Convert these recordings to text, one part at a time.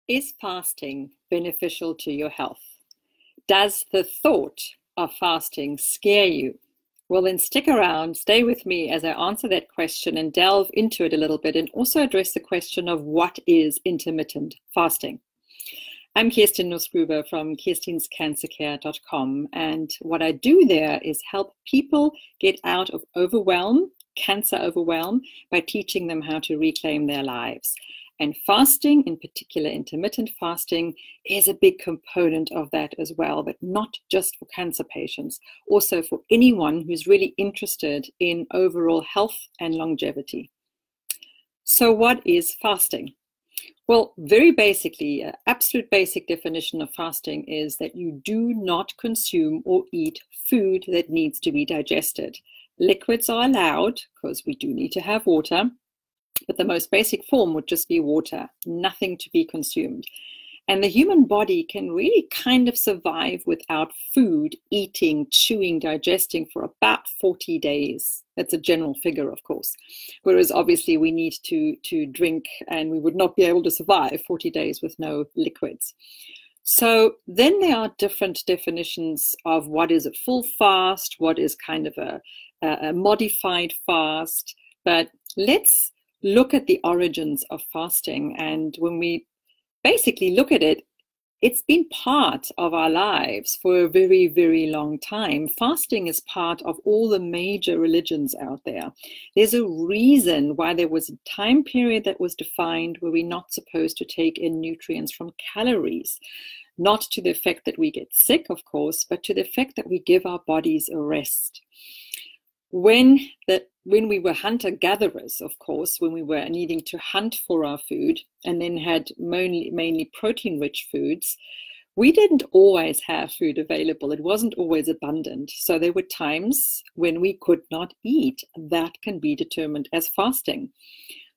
Is fasting beneficial to your health? Does the thought of fasting scare you? Well, then stick around, stay with me as I answer that question and delve into it a little bit, and also address the question of what is intermittent fasting. I'm Kirstin Nussgruber from Kirstin'sCancerCare.com, and what I do there is help people get out of overwhelm, cancer overwhelm, by teaching them how to reclaim their lives. And fasting, in particular intermittent fasting, is a big component of that as well, but not just for cancer patients, also for anyone who's really interested in overall health and longevity. So what is fasting? Well, very basically, an absolute basic definition of fasting is that you do not consume or eat food that needs to be digested. Liquids are allowed because we do need to have water, but the most basic form would just be water, nothing to be consumed. And the human body can really kind of survive without food, eating, chewing, digesting for about 40 days. That's a general figure, of course. Whereas obviously we need to drink, and we would not be able to survive 40 days with no liquids. So then there are different definitions of what is a full fast, what is kind of a modified fast. But let's look at the origins of fasting. And when we basically look at it, it's been part of our lives for a very, very long time. Fasting is part of all the major religions out there. There's a reason why there was a time period that was defined where we're not supposed to take in nutrients from calories. Not to the effect that we get sick, of course, but to the effect that we give our bodies a rest. When we were hunter-gatherers, of course, when we were needing to hunt for our food and then had mainly protein-rich foods, we didn't always have food available. It wasn't always abundant. So there were times when we could not eat. That can be determined as fasting.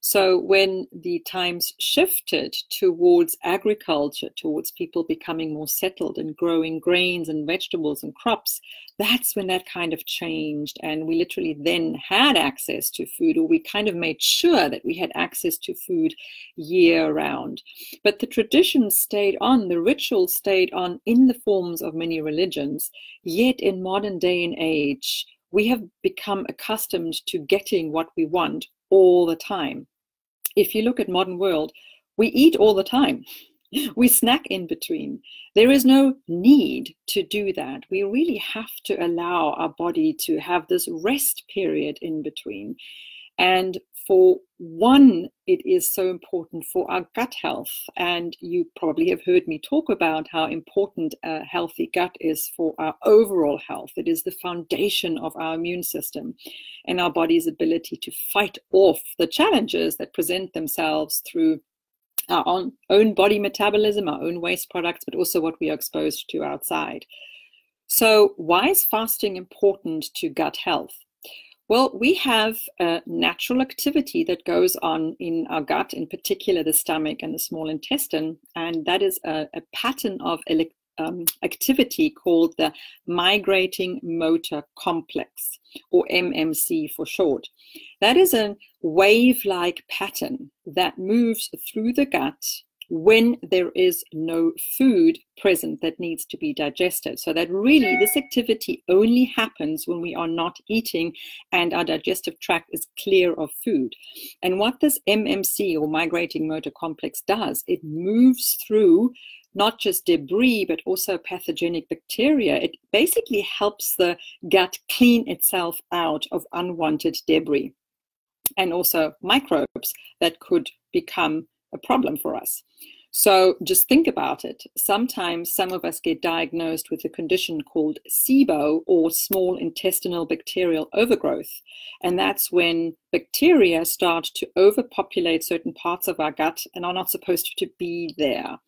So when the times shifted towards agriculture, towards people becoming more settled and growing grains and vegetables and crops, that's when that kind of changed. And we literally then had access to food, or we kind of made sure that we had access to food year round. But the tradition stayed on, the ritual stayed on in the forms of many religions. Yet in modern day and age, we have become accustomed to getting what we want all the time. If you look at modern world, we eat all the time. We snack in between. There is no need to do that. We really have to allow our body to have this rest period in between. And for one, it is so important for our gut health. And you probably have heard me talk about how important a healthy gut is for our overall health. It is the foundation of our immune system and our body's ability to fight off the challenges that present themselves through our own body metabolism, our own waste products, but also what we are exposed to outside. So why is fasting important to gut health? Well, we have a natural activity that goes on in our gut, in particular the stomach and the small intestine, and that is a pattern of activity called the migrating motor complex, or MMC for short. That is a wave-like pattern that moves through the gut when there is no food present that needs to be digested. So that really this activity only happens when we are not eating and our digestive tract is clear of food. And what this MMC, or migrating motor complex, does, it moves through not just debris, but also pathogenic bacteria. It basically helps the gut clean itself out of unwanted debris and also microbes that could become a problem for us. So just think about it. Sometimes some of us get diagnosed with a condition called SIBO, or small intestinal bacterial overgrowth. And that's when bacteria start to overpopulate certain parts of our gut and are not supposed to be there.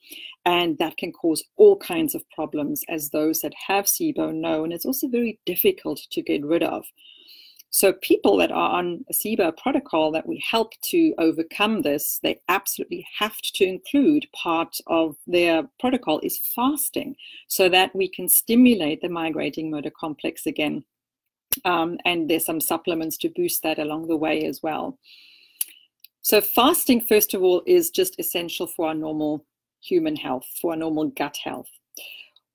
And that can cause all kinds of problems, as those that have SIBO know. And it's also very difficult to get rid of. So people that are on a SIBO protocol that we help to overcome this, they absolutely have to include, part of their protocol is fasting, so that we can stimulate the migrating motor complex again. And there's some supplements to boost that along the way as well. So fasting, first of all, is just essential for our normal human health, for our normal gut health.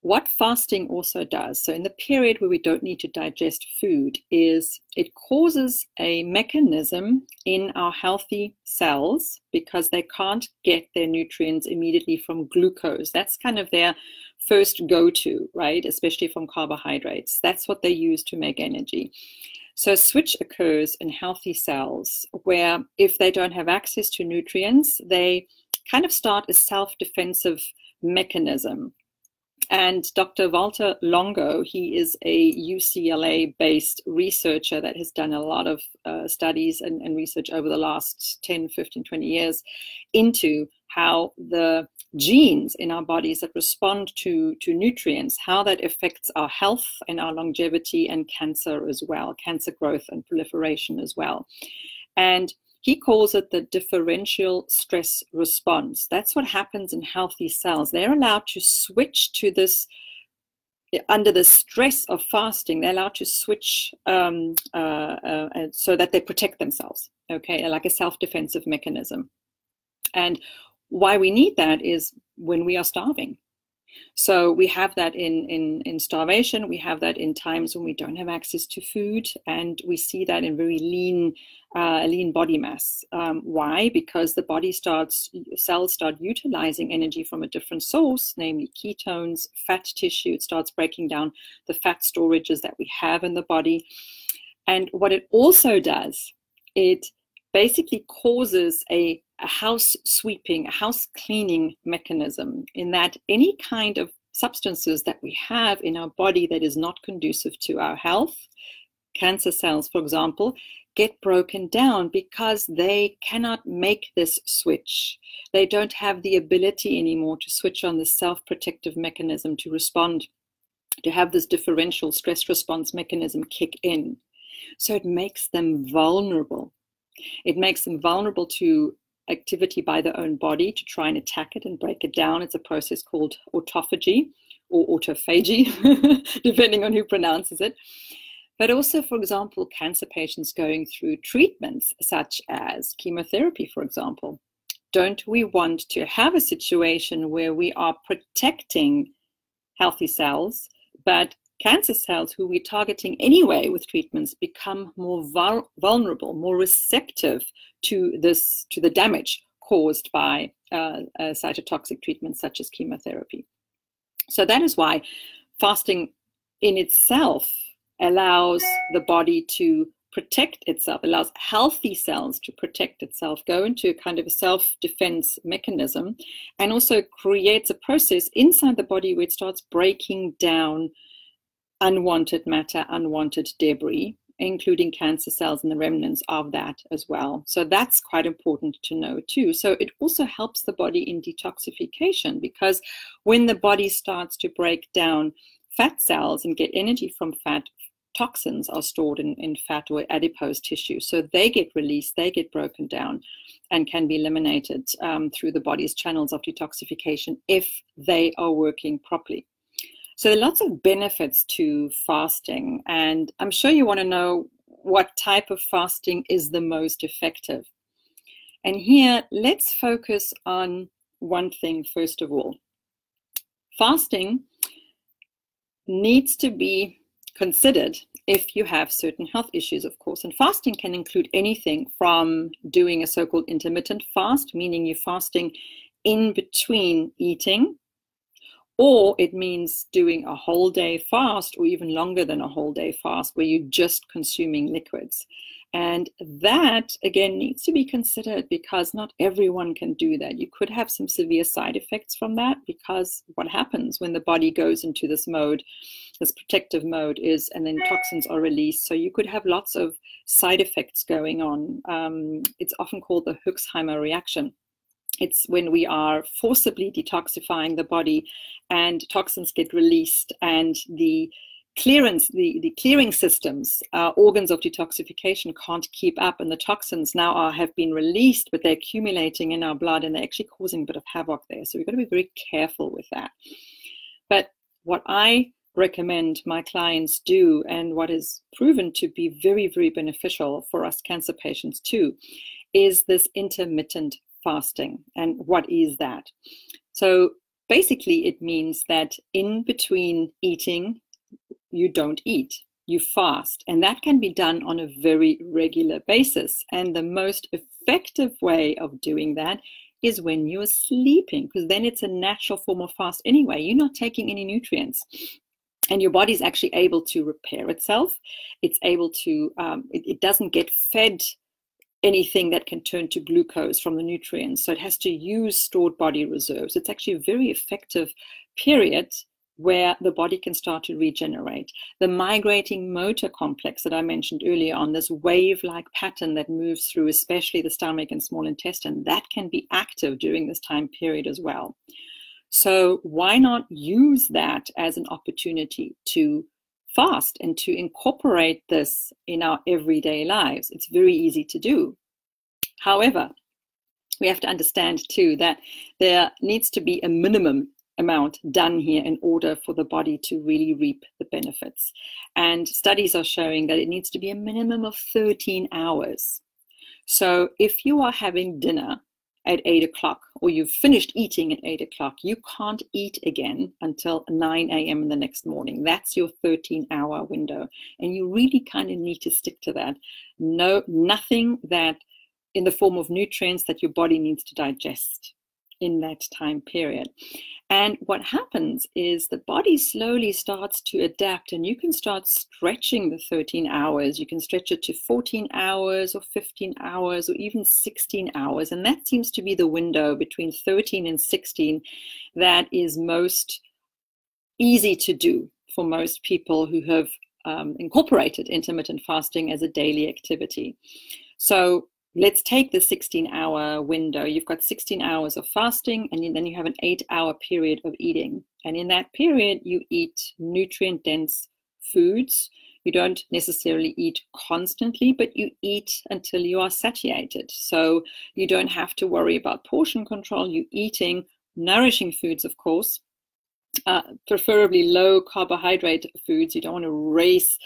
What fasting also does, so in the period where we don't need to digest food, is it causes a mechanism in our healthy cells, because they can't get their nutrients immediately from glucose. That's kind of their first go-to, right? Especially from carbohydrates. That's what they use to make energy. So a switch occurs in healthy cells where if they don't have access to nutrients, they kind of start a self-defensive mechanism. And Dr. Walter Longo, he is a UCLA-based researcher that has done a lot of studies and research over the last 10, 15, 20 years into how the genes in our bodies that respond to nutrients, how that affects our health and our longevity and cancer as well, cancer growth and proliferation as well. And he calls it the differential stress response. That's what happens in healthy cells. They're allowed to switch to this, under the stress of fasting, they're allowed to switch so that they protect themselves, okay, like a self-defensive mechanism. And why we need that is when we are starving. So we have that in starvation, we have that in times when we don't have access to food, and we see that in very lean body mass. Why? Because the cells start utilizing energy from a different source, namely ketones, fat tissue. It starts breaking down the fat storages that we have in the body. And what it also does, it basically causes a house sweeping, a house cleaning mechanism, in that any kind of substances that we have in our body that is not conducive to our health, cancer cells, for example, get broken down because they cannot make this switch. They don't have the ability anymore to switch on the self-protective mechanism to respond, to have this differential stress response mechanism kick in. So it makes them vulnerable. It makes them vulnerable to activity by their own body to try and attack it and break it down. It's a process called autophagy or autophagy, depending on who pronounces it. But also, for example, cancer patients going through treatments such as chemotherapy, for example. Don't we want to have a situation where we are protecting healthy cells, but cancer cells who we're targeting anyway with treatments become more vulnerable, more receptive to the damage caused by cytotoxic treatments such as chemotherapy. So that is why fasting in itself allows the body to protect itself, allows healthy cells to protect itself, go into a kind of a self-defense mechanism, and also creates a process inside the body where it starts breaking down unwanted matter, unwanted debris, including cancer cells and the remnants of that as well. So that's quite important to know too. So it also helps the body in detoxification, because when the body starts to break down fat cells and get energy from fat, toxins are stored in fat or adipose tissue. So they get released, they get broken down and can be eliminated through the body's channels of detoxification if they are working properly. So there are lots of benefits to fasting, and I'm sure you want to know what type of fasting is the most effective. And here, let's focus on one thing first of all. Fasting needs to be considered if you have certain health issues, of course. And fasting can include anything from doing a so-called intermittent fast, meaning you're fasting in between eating, or it means doing a whole day fast, or even longer than a whole day fast, where you're just consuming liquids. And that, again, needs to be considered, because not everyone can do that. You could have some severe side effects from that, because what happens when the body goes into this mode, this protective mode, is, and then toxins are released. So you could have lots of side effects going on. It's often called the Herxheimer reaction. It's when we are forcibly detoxifying the body and toxins get released, and the clearance, the clearing systems, organs of detoxification can't keep up, and the toxins now have been released, but they're accumulating in our blood and they're actually causing a bit of havoc there. So we've got to be very careful with that. But what I recommend my clients do, and what is proven to be very, very beneficial for us cancer patients too, is this intermittent fasting. And what is that? So basically, it means that in between eating, you don't eat, you fast. And that can be done on a very regular basis. And the most effective way of doing that is when you're sleeping, because then it's a natural form of fast anyway. You're not taking any nutrients. And your body's actually able to repair itself. It's able to, it doesn't get fed anything that can turn to glucose from the nutrients. So it has to use stored body reserves. It's actually a very effective period where the body can start to regenerate. The migrating motor complex that I mentioned earlier on, this wave-like pattern that moves through especially the stomach and small intestine, that can be active during this time period as well. So why not use that as an opportunity to fast and to incorporate this in our everyday lives? It's very easy to do. However, we have to understand too that there needs to be a minimum amount done here in order for the body to really reap the benefits. And studies are showing that it needs to be a minimum of 13 hours. So if you are having dinner at 8 o'clock, or you've finished eating at 8 o'clock, you can't eat again until 9 a.m. in the next morning. That's your 13-hour window. And you really kind of need to stick to that. Nothing that in the form of nutrients that your body needs to digest in that time period. And what happens is the body slowly starts to adapt, and you can start stretching the 13 hours. You can stretch it to 14 hours or 15 hours or even 16 hours. And that seems to be the window between 13 and 16 that is most easy to do for most people who have incorporated intermittent fasting as a daily activity. So let's take the 16-hour window. You've got 16 hours of fasting, and then you have an 8-hour period of eating. And in that period, you eat nutrient-dense foods. You don't necessarily eat constantly, but you eat until you are satiated. So you don't have to worry about portion control. You're eating nourishing foods, of course, preferably low carbohydrate foods. You don't want to race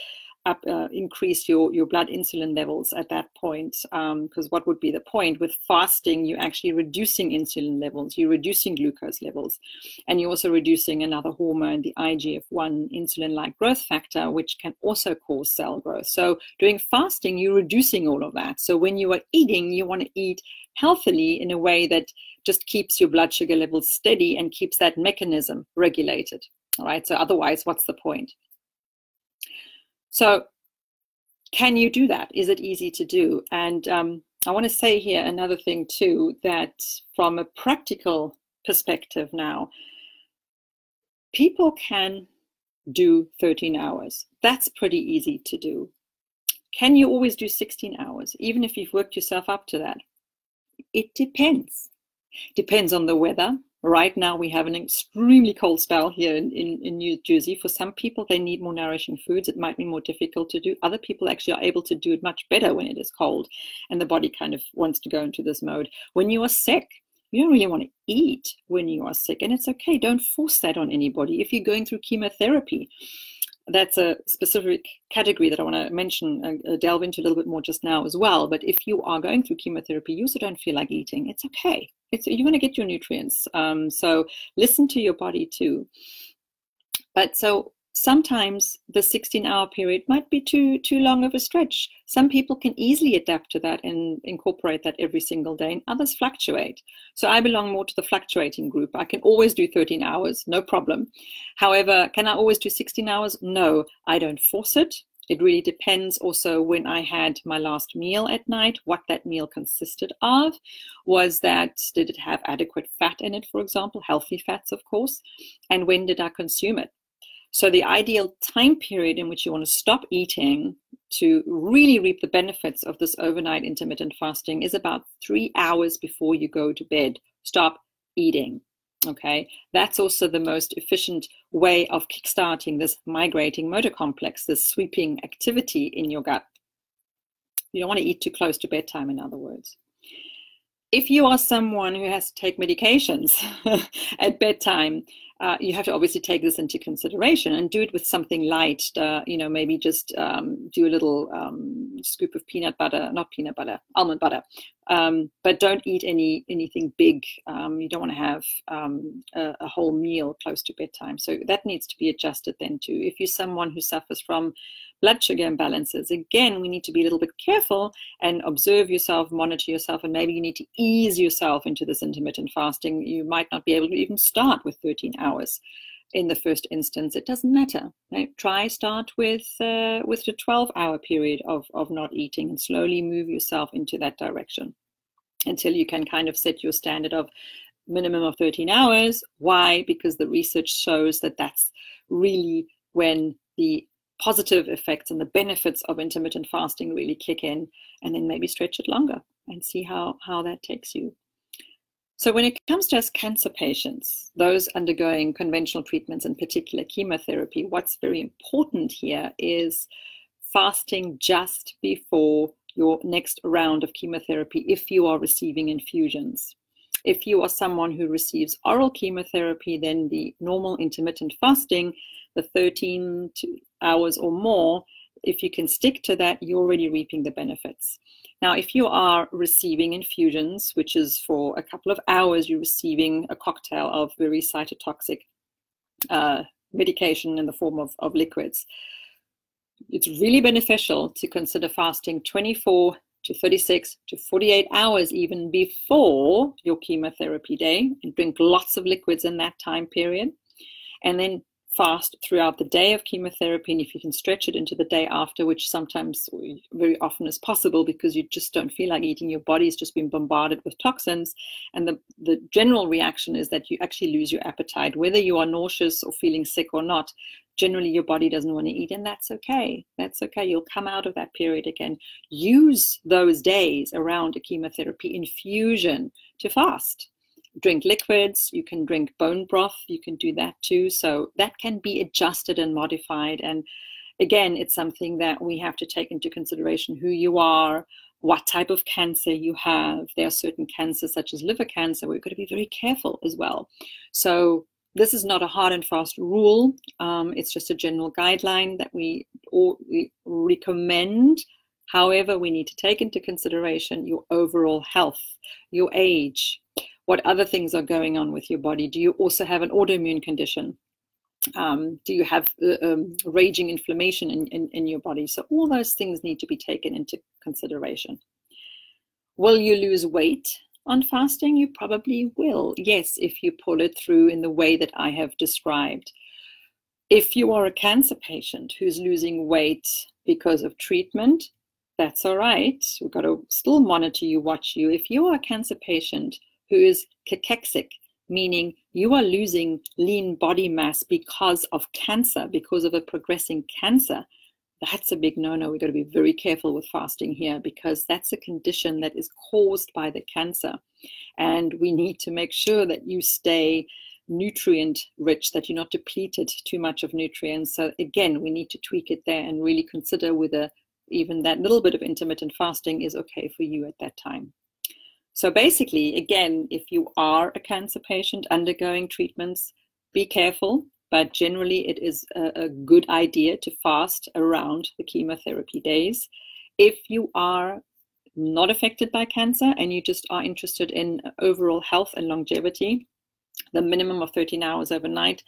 up, increase your blood insulin levels at that point, because what would be the point? With fasting, you're actually reducing insulin levels, you're reducing glucose levels, and you're also reducing another hormone, the IGF-1, insulin-like growth factor, which can also cause cell growth. So during fasting, you're reducing all of that. So when you are eating, you want to eat healthily in a way that just keeps your blood sugar levels steady and keeps that mechanism regulated. All right, so otherwise, what's the point? So can you do that? Is it easy to do? And I want to say here another thing too, that from a practical perspective now, people can do 13 hours. That's pretty easy to do. Can you always do 16 hours, even if you've worked yourself up to that? It depends. Depends on the weather. Right now, we have an extremely cold spell here in New Jersey. For some people, they need more nourishing foods. It might be more difficult to do. Other people actually are able to do it much better when it is cold, and the body kind of wants to go into this mode. When you are sick, you don't really want to eat when you are sick, and it's okay. Don't force that on anybody. If you're going through chemotherapy, that's a specific category that I want to mention, delve into a little bit more just now as well. But if you are going through chemotherapy, you also don't feel like eating, it's okay. You're going to get your nutrients. So listen to your body too. But so sometimes the 16-hour period might be too long of a stretch. Some people can easily adapt to that and incorporate that every single day, and others fluctuate. So I belong more to the fluctuating group. I can always do 13 hours, no problem. However, can I always do 16 hours? No, I don't force it. It really depends also when I had my last meal at night, what that meal consisted of. Did it have adequate fat in it, for example, healthy fats, of course, and when did I consume it? So the ideal time period in which you want to stop eating to really reap the benefits of this overnight intermittent fasting is about 3 hours before you go to bed. Stop eating. Okay, that's also the most efficient way of kickstarting this migrating motor complex, this sweeping activity in your gut. You don't want to eat too close to bedtime, in other words. If you are someone who has to take medications at bedtime, you have to obviously take this into consideration and do it with something light. Maybe just do a little scoop of almond butter. But don't eat anything big. You don't want to have a whole meal close to bedtime. So that needs to be adjusted then too. If you're someone who suffers from blood sugar imbalances, again, we need to be a little bit careful and observe yourself, monitor yourself, and maybe you need to ease yourself into this intermittent fasting. You might not be able to even start with 13 hours in the first instance. It doesn't matter. Right? Start with the 12-hour period of not eating and slowly move yourself into that direction until you can kind of set your standard of minimum of 13 hours. Why? Because the research shows that that's really when the positive effects and the benefits of intermittent fasting really kick in, and then maybe stretch it longer and see how that takes you. So when it comes to us cancer patients, those undergoing conventional treatments, in particular chemotherapy, what's very important here is fasting just before your next round of chemotherapy if you are receiving infusions. If you are someone who receives oral chemotherapy, then the normal intermittent fasting, the 13 hours or more, if you can stick to that, you're already reaping the benefits. Now, if you are receiving infusions, which is for a couple of hours, you're receiving a cocktail of very cytotoxic medication in the form of liquids, it's really beneficial to consider fasting 24 to 36 to 48 hours even before your chemotherapy day, and drink lots of liquids in that time period, and then fast throughout the day of chemotherapy, and if you can stretch it into the day after, which sometimes very often is possible because you just don't feel like eating, your body's just been bombarded with toxins, and the general reaction is that you actually lose your appetite, whether you are nauseous or feeling sick or not. Generally your body doesn't want to eat, and that's okay. You'll come out of that period again. Use those days around a chemotherapy infusion to fast. Drink liquids, you can drink bone broth, you can do that too. So that can be adjusted and modified. And again, it's something that we have to take into consideration: who you are, what type of cancer you have. There are certain cancers such as liver cancer where we've got to be very careful as well. So this is not a hard and fast rule. It's just a general guideline that we recommend. However, we need to take into consideration your overall health, your age, what other things are going on with your body. Do you also have an autoimmune condition? Do you have raging inflammation in your body? So all those things need to be taken into consideration. Will you lose weight on fasting? You probably will. Yes, if you pull it through in the way that I have described. If you are a cancer patient who's losing weight because of treatment, that's all right. We've got to still monitor you, watch you. If you are a cancer patient who is cachexic, meaning you are losing lean body mass because of cancer, because of a progressing cancer, that's a big no-no. We've got to be very careful with fasting here, because that's a condition that is caused by the cancer. And we need to make sure that you stay nutrient rich, that you're not depleted too much of nutrients. So again, we need to tweak it there and really consider whether even that little bit of intermittent fasting is okay for you at that time. So basically, again, if you are a cancer patient undergoing treatments, be careful, but generally it is a good idea to fast around the chemotherapy days. If you are not affected by cancer and you just are interested in overall health and longevity, the minimum of 13 hours overnight,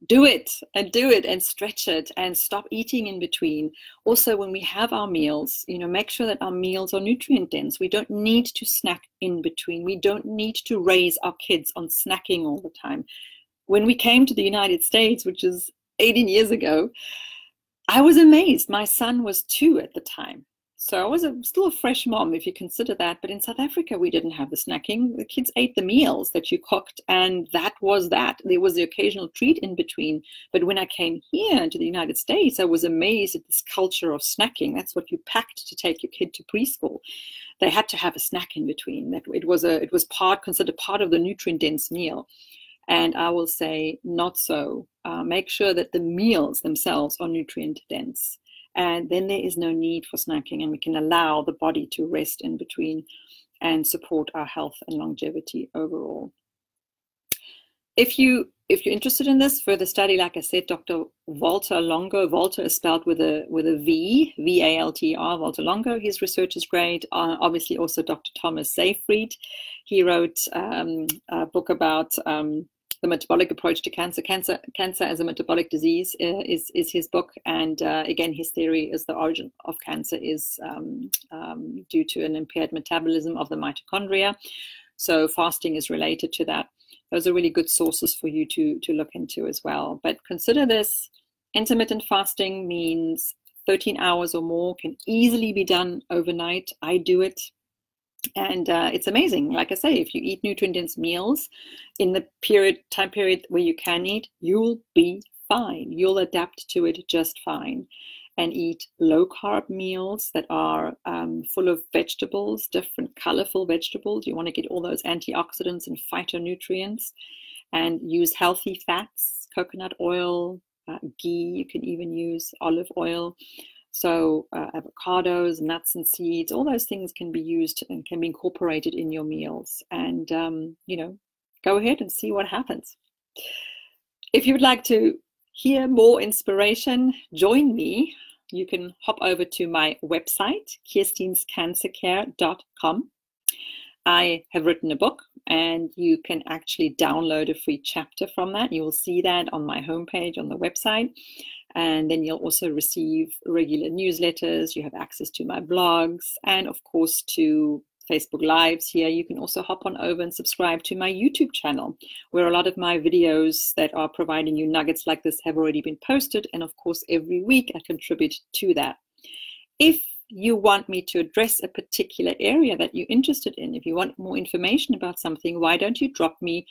do it and stretch it and stop eating in between. Also, when we have our meals, make sure that our meals are nutrient dense. We don't need to snack in between. We don't need to raise our kids on snacking all the time. When we came to the United States, which is 18 years ago, I was amazed. My son was 2 at the time. So I was still a fresh mom, if you consider that. But in South Africa, we didn't have the snacking. The kids ate the meals that you cooked, and that was that. There was the occasional treat in between. But when I came here to the United States, I was amazed at this culture of snacking. That's what you packed to take your kid to preschool. They had to have a snack in between. It was considered part of the nutrient-dense meal. And I will say not so. Make sure that the meals themselves are nutrient-dense. And then there is no need for snacking, and we can allow the body to rest in between. and support our health and longevity overall. If you're interested in this further study, like I said, Dr. Walter Longo, Walter is spelled with a V, V-A-L-T-R, Walter Longo. His research is great. Obviously also Dr. Thomas Seyfried. He wrote a book about the metabolic approach to cancer. Cancer as a metabolic disease is his book. And again, his theory is the origin of cancer is due to an impaired metabolism of the mitochondria. So fasting is related to that. Those are really good sources for you to look into as well. But consider this, intermittent fasting means 13 hours or more, can easily be done overnight. I do it. And it's amazing. Like I say, if you eat nutrient-dense meals in the time period where you can eat, you'll be fine. You'll adapt to it just fine. And eat low-carb meals that are full of vegetables, different colorful vegetables. You want to get all those antioxidants and phytonutrients, and use healthy fats, coconut oil, ghee. You can even use olive oil. So avocados, nuts and seeds, all those things can be used and can be incorporated in your meals. And, go ahead and see what happens. If you would like to hear more inspiration, join me. You can hop over to my website, Kirstin'sCancerCare.com. I have written a book, and you can actually download a free chapter from that. You will see that on my homepage on the website. And then you'll also receive regular newsletters. You have access to my blogs and, of course, to Facebook Lives here. You can also hop on over and subscribe to my YouTube channel, where a lot of my videos that are providing you nuggets like this have already been posted. And of course, every week I contribute to that. If you want me to address a particular area that you're interested in, if you want more information about something, why don't you drop me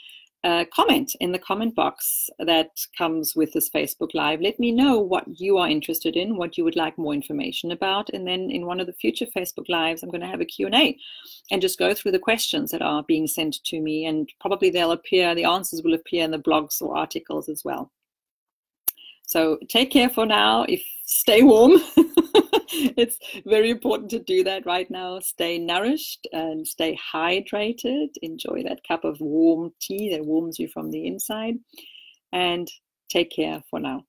a comment in the comment box that comes with this Facebook Live. Let me know what you are interested in, what you would like more information about. And then in one of the future Facebook Lives, I'm going to have a Q&A and just go through the questions that are being sent to me. And probably the answers will appear in the blogs or articles as well. So take care for now. Stay warm. It's very important to do that right now. Stay nourished and stay hydrated. Enjoy that cup of warm tea that warms you from the inside. And take care for now.